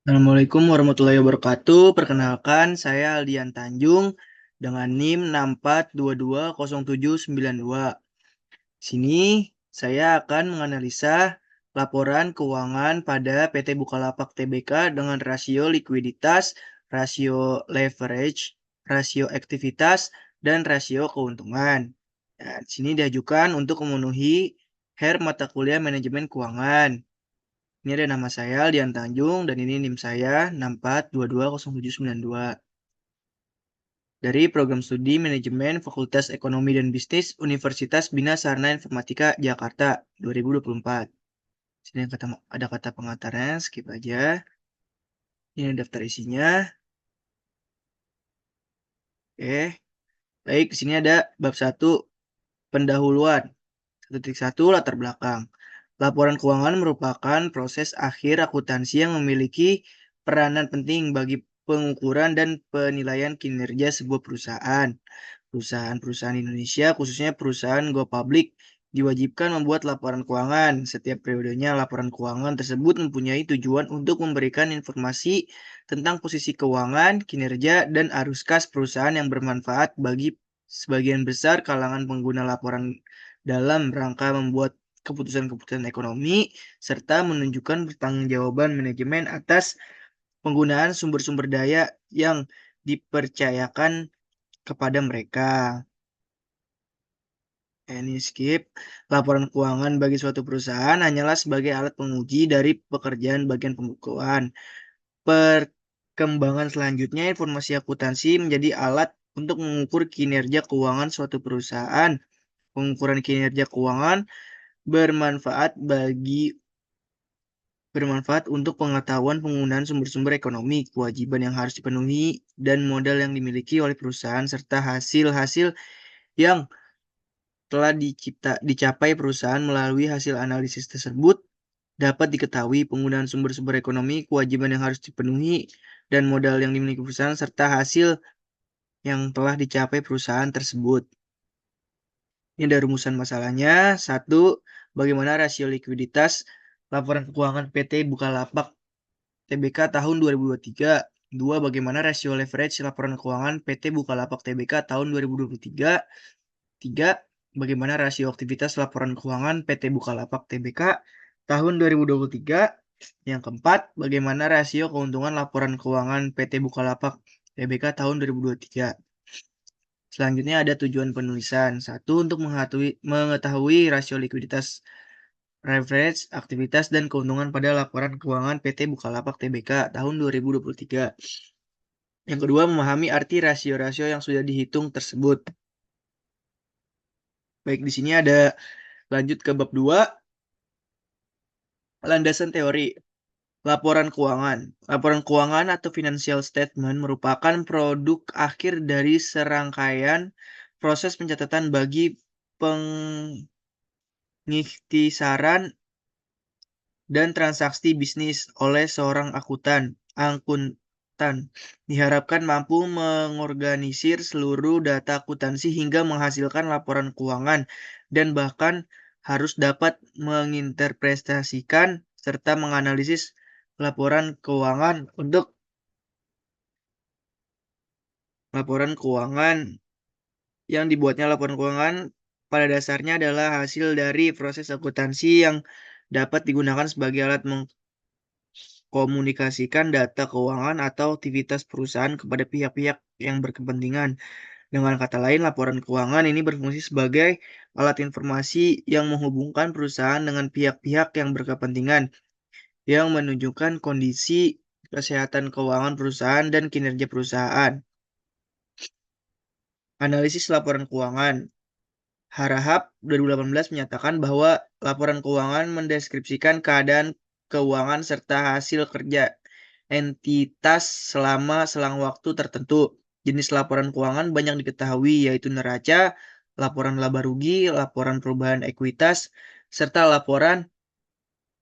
Assalamualaikum warahmatullahi wabarakatuh. Perkenalkan, saya Aldian Tanjung dengan NIM 64220792. Sini saya akan menganalisa laporan keuangan pada PT Bukalapak Tbk dengan rasio likuiditas, rasio leverage, rasio aktivitas, dan rasio keuntungan. Nah, di sini diajukan untuk memenuhi mata kuliah manajemen keuangan. Ini ada nama saya, Dian Tanjung, dan ini NIM saya 64220792. Dari Program Studi Manajemen Fakultas Ekonomi dan Bisnis Universitas Bina Sarana Informatika Jakarta 2024. Sini ada kata pengantarnya, skip aja. Ini daftar isinya. Oke, baik, di sini ada bab 1, pendahuluan. 1.1 latar belakang. Laporan keuangan merupakan proses akhir akuntansi yang memiliki peranan penting bagi pengukuran dan penilaian kinerja sebuah perusahaan. Perusahaan-perusahaan Indonesia, khususnya perusahaan go public, diwajibkan membuat laporan keuangan. Setiap periodenya, laporan keuangan tersebut mempunyai tujuan untuk memberikan informasi tentang posisi keuangan, kinerja, dan arus kas perusahaan yang bermanfaat bagi sebagian besar kalangan pengguna laporan dalam rangka membuat keputusan-keputusan ekonomi, serta menunjukkan pertanggungjawaban manajemen atas penggunaan sumber-sumber daya yang dipercayakan kepada mereka. Ini skip. Laporan keuangan bagi suatu perusahaan hanyalah sebagai alat penguji dari pekerjaan bagian pembukuan. Perkembangan selanjutnya, informasi akuntansi menjadi alat untuk mengukur kinerja keuangan suatu perusahaan. Pengukuran kinerja keuangan bermanfaat untuk pengetahuan penggunaan sumber-sumber ekonomi, kewajiban yang harus dipenuhi, dan modal yang dimiliki oleh perusahaan, serta hasil-hasil yang telah dicapai perusahaan melalui hasil analisis tersebut. Dapat diketahui penggunaan sumber-sumber ekonomi, kewajiban yang harus dipenuhi, dan modal yang dimiliki perusahaan, serta hasil yang telah dicapai perusahaan tersebut. Ini ada rumusan masalahnya. 1. Bagaimana rasio likuiditas laporan keuangan PT Bukalapak Tbk tahun 2023. 2. Bagaimana rasio leverage laporan keuangan PT Bukalapak Tbk tahun 2023. 3. Bagaimana rasio aktivitas laporan keuangan PT Bukalapak Tbk tahun 2023. Yang keempat, bagaimana rasio keuntungan laporan keuangan PT Bukalapak Tbk tahun 2023. Selanjutnya ada tujuan penulisan. 1. Untuk mengetahui rasio likuiditas, leverage, aktivitas, dan keuntungan pada laporan keuangan PT Bukalapak Tbk tahun 2023. Yang kedua, memahami arti rasio-rasio yang sudah dihitung tersebut. Baik, di sini ada lanjut ke bab 2, landasan teori. Laporan keuangan. Laporan keuangan atau financial statement merupakan produk akhir dari serangkaian proses pencatatan bagi pengikhtisaran dan transaksi bisnis oleh seorang akuntan. Diharapkan mampu mengorganisir seluruh data akuntansi hingga menghasilkan laporan keuangan, dan bahkan harus dapat menginterpretasikan serta menganalisis laporan keuangan yang dibuatnya. Laporan keuangan pada dasarnya adalah hasil dari proses akuntansi yang dapat digunakan sebagai alat mengkomunikasikan data keuangan atau aktivitas perusahaan kepada pihak-pihak yang berkepentingan. Dengan kata lain, laporan keuangan ini berfungsi sebagai alat informasi yang menghubungkan perusahaan dengan pihak-pihak yang berkepentingan, yang menunjukkan kondisi kesehatan keuangan perusahaan dan kinerja perusahaan. Analisis laporan keuangan. Harahap 2018 menyatakan bahwa laporan keuangan mendeskripsikan keadaan keuangan serta hasil kerja entitas selama selang waktu tertentu. Jenis laporan keuangan banyak diketahui, yaitu neraca, laporan laba rugi, laporan perubahan ekuitas, serta laporan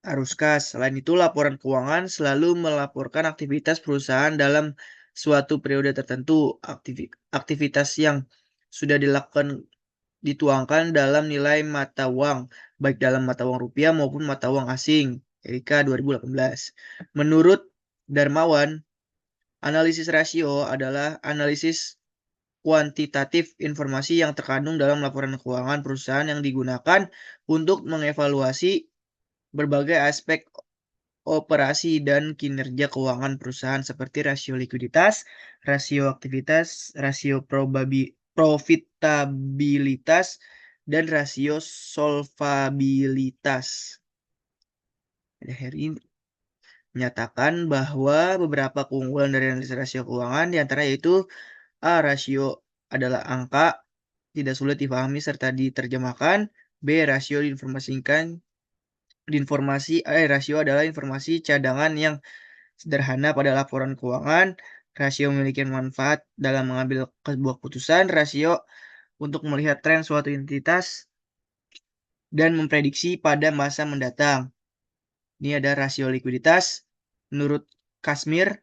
arus kas. Selain itu, laporan keuangan selalu melaporkan aktivitas perusahaan dalam suatu periode tertentu. Aktivitas yang sudah dilakukan dituangkan dalam nilai mata uang, baik dalam mata uang rupiah maupun mata uang asing. Erika 2018. Menurut Darmawan, analisis rasio adalah analisis kuantitatif informasi yang terkandung dalam laporan keuangan perusahaan yang digunakan untuk mengevaluasi berbagai aspek operasi dan kinerja keuangan perusahaan seperti rasio likuiditas, rasio aktivitas, rasio profitabilitas, dan rasio solvabilitas. Heri menyatakan bahwa beberapa keunggulan dari analisis rasio keuangan diantara yaitu A. Rasio adalah angka, tidak sulit dipahami serta diterjemahkan. B. Rasio rasio adalah informasi cadangan yang sederhana pada laporan keuangan. Rasio memiliki manfaat dalam mengambil sebuah keputusan. Rasio untuk melihat tren suatu entitas dan memprediksi pada masa mendatang. Ini ada rasio likuiditas. Menurut Kasmir,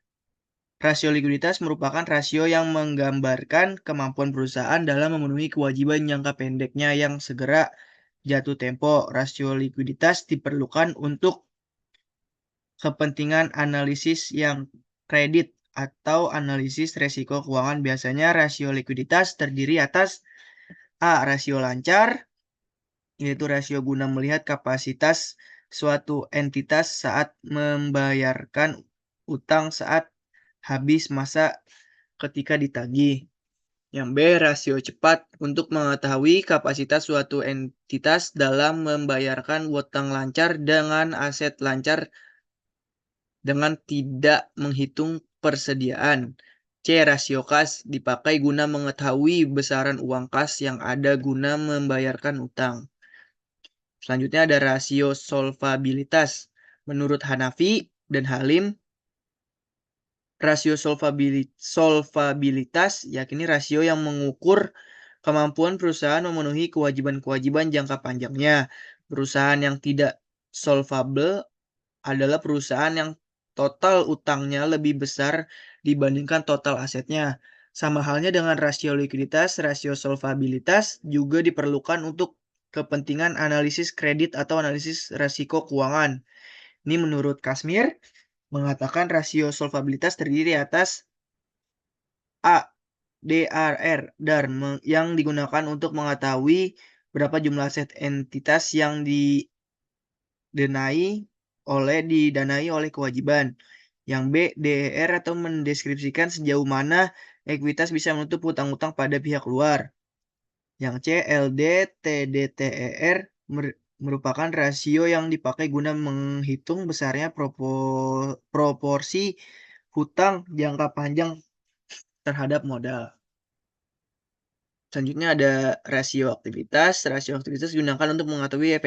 rasio likuiditas merupakan rasio yang menggambarkan kemampuan perusahaan dalam memenuhi kewajiban jangka pendeknya yang segera jatuh tempo. Rasio likuiditas diperlukan untuk kepentingan analisis yang kredit atau analisis resiko keuangan. Biasanya rasio likuiditas terdiri atas A. Rasio lancar, yaitu rasio guna melihat kapasitas suatu entitas saat membayarkan utang saat habis masa ketika ditagih. Yang B. Rasio cepat untuk mengetahui kapasitas suatu entitas dalam membayarkan utang lancar dengan aset lancar dengan tidak menghitung persediaan. C. Rasio kas dipakai guna mengetahui besaran uang kas yang ada guna membayarkan utang. Selanjutnya ada rasio solvabilitas. Menurut Hanafi dan Halim, rasio solvabilitas yakni rasio yang mengukur kemampuan perusahaan memenuhi kewajiban-kewajiban jangka panjangnya. Perusahaan yang tidak solvable adalah perusahaan yang total utangnya lebih besar dibandingkan total asetnya. Sama halnya dengan rasio likuiditas, rasio solvabilitas juga diperlukan untuk kepentingan analisis kredit atau analisis risiko keuangan. Ini menurut Kasmir mengatakan rasio solvabilitas terdiri atas A. DRR yang digunakan untuk mengetahui berapa jumlah aset entitas yang didanai oleh kewajiban. Yang B. DER atau mendeskripsikan sejauh mana ekuitas bisa menutup hutang-hutang pada pihak luar. Yang C. LDTDTER merupakan rasio yang dipakai guna menghitung besarnya proporsi hutang jangka panjang terhadap modal. Selanjutnya ada rasio aktivitas. Rasio aktivitas digunakan untuk mengetahui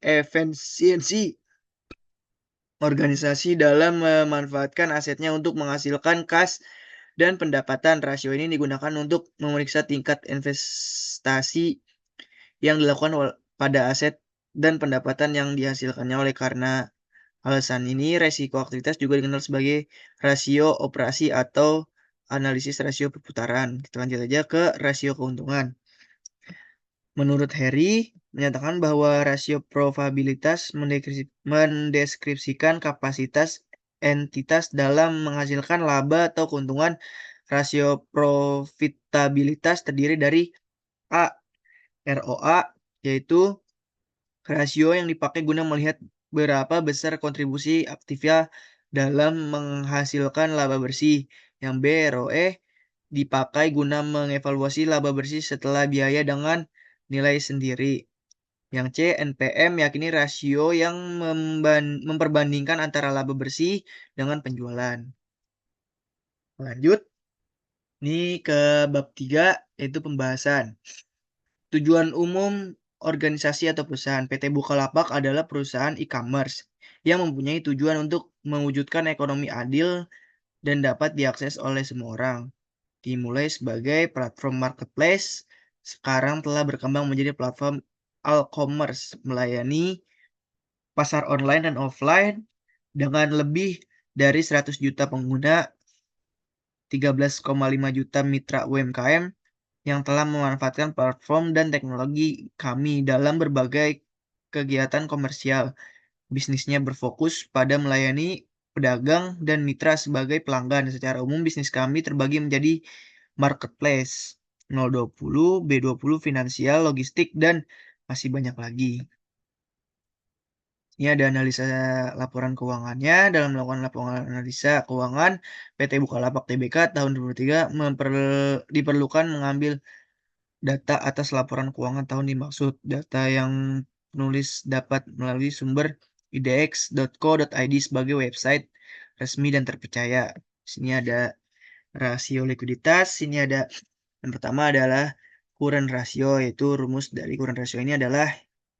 efisiensi organisasi dalam memanfaatkan asetnya untuk menghasilkan kas dan pendapatan. Rasio ini digunakan untuk memeriksa tingkat investasi yang dilakukan pada aset dan pendapatan yang dihasilkannya. Oleh karena alasan ini, resiko aktivitas juga dikenal sebagai rasio operasi atau analisis rasio perputaran. Kita lanjut aja ke rasio keuntungan. Menurut Harry, menyatakan bahwa rasio probabilitas mendeskripsikan kapasitas entitas dalam menghasilkan laba atau keuntungan. Rasio profitabilitas terdiri dari A. ROA, yaitu rasio yang dipakai guna melihat berapa besar kontribusi aktiva dalam menghasilkan laba bersih. Yang B. ROE dipakai guna mengevaluasi laba bersih setelah biaya dengan nilai sendiri. Yang C. NPM yakni rasio yang memperbandingkan antara laba bersih dengan penjualan. Lanjut, ini ke bab 3, yaitu pembahasan. Tujuan umum organisasi atau perusahaan. PT Bukalapak adalah perusahaan e-commerce yang mempunyai tujuan untuk mewujudkan ekonomi adil dan dapat diakses oleh semua orang. Dimulai sebagai platform marketplace, sekarang telah berkembang menjadi platform e-commerce, melayani pasar online dan offline dengan lebih dari 100 juta pengguna, 13,5 juta mitra UMKM yang telah memanfaatkan platform dan teknologi kami dalam berbagai kegiatan komersial. Bisnisnya berfokus pada melayani pedagang, dan mitra sebagai pelanggan. Secara umum, bisnis kami terbagi menjadi marketplace, 020, B20, finansial, logistik, dan masih banyak lagi. Ini ada analisa laporan keuangannya. Dalam melakukan laporan analisa keuangan, PT Bukalapak Tbk tahun 2023 diperlukan mengambil data atas laporan keuangan tahun dimaksud. Data yang penulis dapat melalui sumber idx.co.id sebagai website resmi dan terpercaya. Sini ada rasio likuiditas. Sini ada yang pertama adalah current ratio, yaitu rumus dari current ratio ini adalah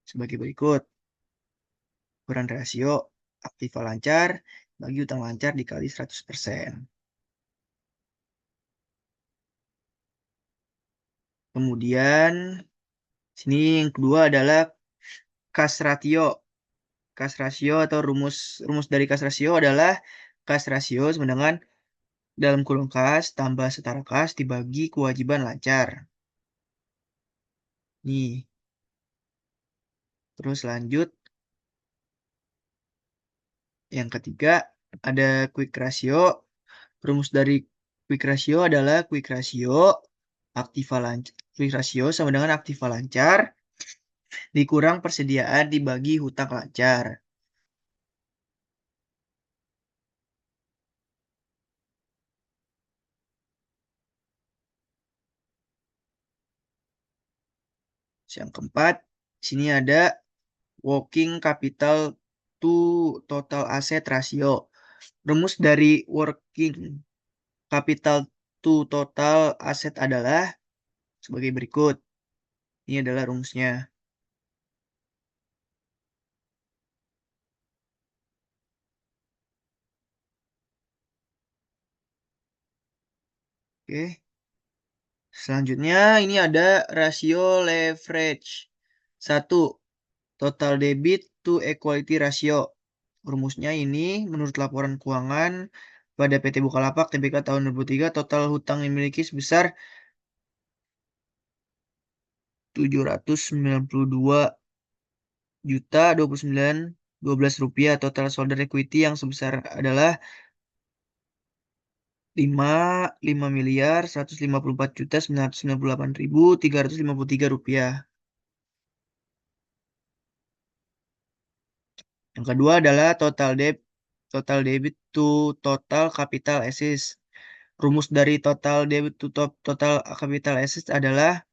sebagai berikut. Current ratio aktiva lancar bagi utang lancar dikali 100%. Kemudian sini yang kedua adalah cash ratio. Cash ratio atau rumus dari cash ratio adalah cash ratio sama dengan dalam kurung kas tambah setara kas dibagi kewajiban lancar. Nih, terus lanjut. Yang ketiga ada quick ratio. Rumus dari quick ratio adalah quick ratio aktiva lancar. Quick ratio sama dengan aktiva lancar dikurang persediaan dibagi hutang lancar. Yang keempat, sini ada working capital to total asset ratio. Rumus dari working capital to total asset adalah sebagai berikut. Ini adalah rumusnya. Oke. Selanjutnya ini ada rasio leverage. 1. Total debit to equity ratio. Rumusnya ini menurut laporan keuangan pada PT Bukalapak Tbk tahun 2003 total hutang yang dimiliki sebesar 792.029.12 rupiah. Total shareholder equity yang sebesar adalah 5.154.998.353 rupiah. Yang kedua adalah total debit to total capital assets. Rumus dari total debit to total capital assets adalah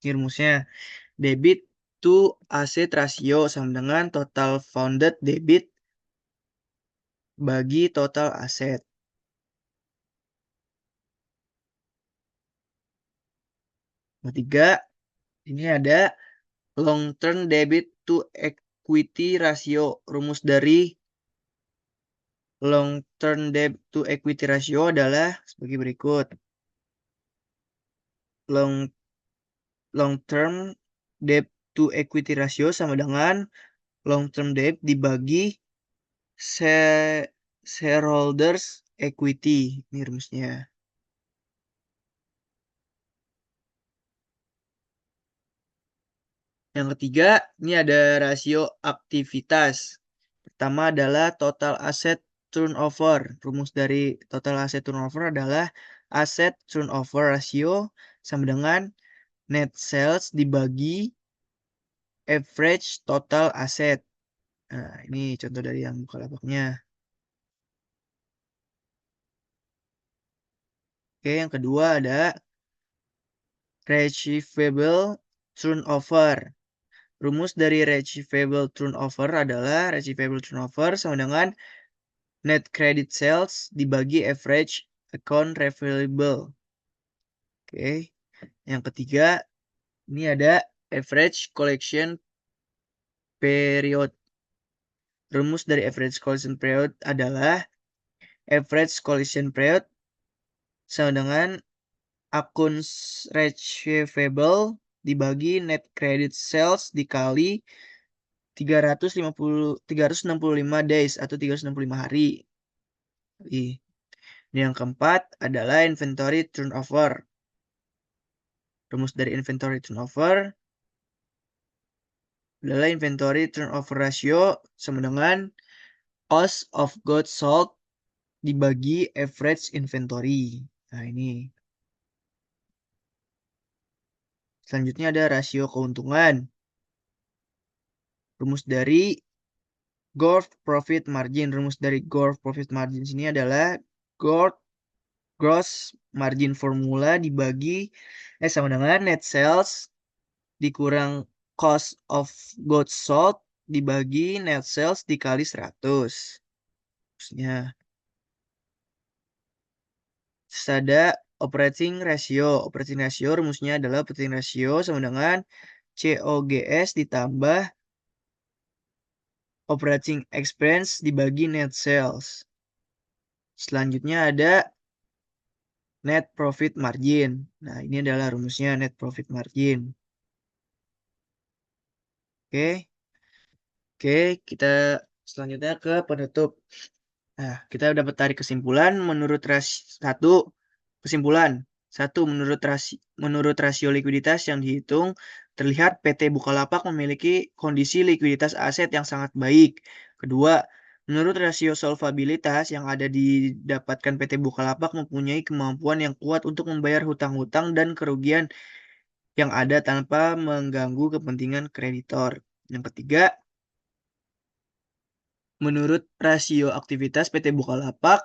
ini rumusnya debit to asset ratio sama dengan total funded debit bagi total aset. Ketiga, ini ada long term debit to equity ratio. Rumus dari long term debt to equity ratio adalah sebagai berikut. Long term debt to equity ratio sama dengan long term debt dibagi shareholders equity. Ini rumusnya. Yang ketiga, ini ada rasio aktivitas. Pertama adalah total asset turnover. Rumus dari total asset turnover adalah asset turnover ratio sama dengan net sales dibagi average total asset. Nah, ini contoh dari yang Bukalapaknya. Oke, yang kedua ada receivable turnover. Rumus dari receivable turnover adalah receivable turnover sama dengan net credit sales dibagi average account receivable. Oke, yang ketiga ini ada average collection period. Rumus dari average collection period adalah average collection period sama dengan accounts receivable dibagi net credit sales dikali 365 days atau 365 hari. Yang keempat adalah inventory turnover. Rumus dari inventory turnover adalah inventory turnover ratio sama dengan cost of goods sold dibagi average inventory. Nah, ini. Selanjutnya ada rasio keuntungan. Rumus dari gross profit margin. Rumus dari gross profit margin sini adalah gross margin formula dibagi sama dengan net sales dikurang cost of goods sold dibagi net sales dikali 100. Terusnya ada operating ratio. Operating ratio rumusnya adalah operating ratio sama dengan COGS ditambah operating expense dibagi net sales. Selanjutnya ada net profit margin. Nah, ini adalah rumusnya net profit margin. Oke. Oke, kita selanjutnya ke penutup. Nah, kita dapat tarik kesimpulan kesimpulan. Satu, menurut rasio likuiditas yang dihitung, terlihat PT Bukalapak memiliki kondisi likuiditas aset yang sangat baik. Kedua, menurut rasio solvabilitas yang ada didapatkan PT Bukalapak mempunyai kemampuan yang kuat untuk membayar hutang-hutang dan kerugian yang ada tanpa mengganggu kepentingan kreditor. Yang ketiga, menurut rasio aktivitas PT Bukalapak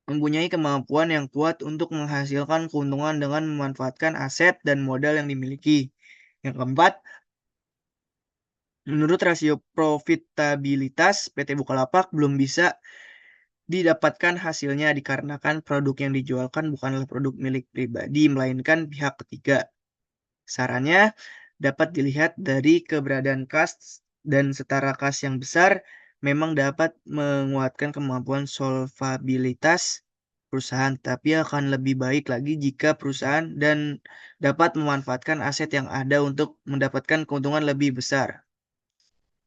mempunyai kemampuan yang kuat untuk menghasilkan keuntungan dengan memanfaatkan aset dan modal yang dimiliki. Yang keempat, menurut rasio profitabilitas PT Bukalapak belum bisa didapatkan hasilnya dikarenakan produk yang dijualkan bukanlah produk milik pribadi melainkan pihak ketiga. Sarannya dapat dilihat dari keberadaan kas dan setara kas yang besar memang dapat menguatkan kemampuan solvabilitas perusahaan, tapi akan lebih baik lagi jika perusahaan dan dapat memanfaatkan aset yang ada untuk mendapatkan keuntungan lebih besar.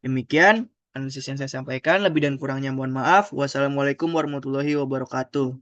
Demikian analisis yang saya sampaikan, lebih dan kurangnya mohon maaf. Wassalamualaikum warahmatullahi wabarakatuh.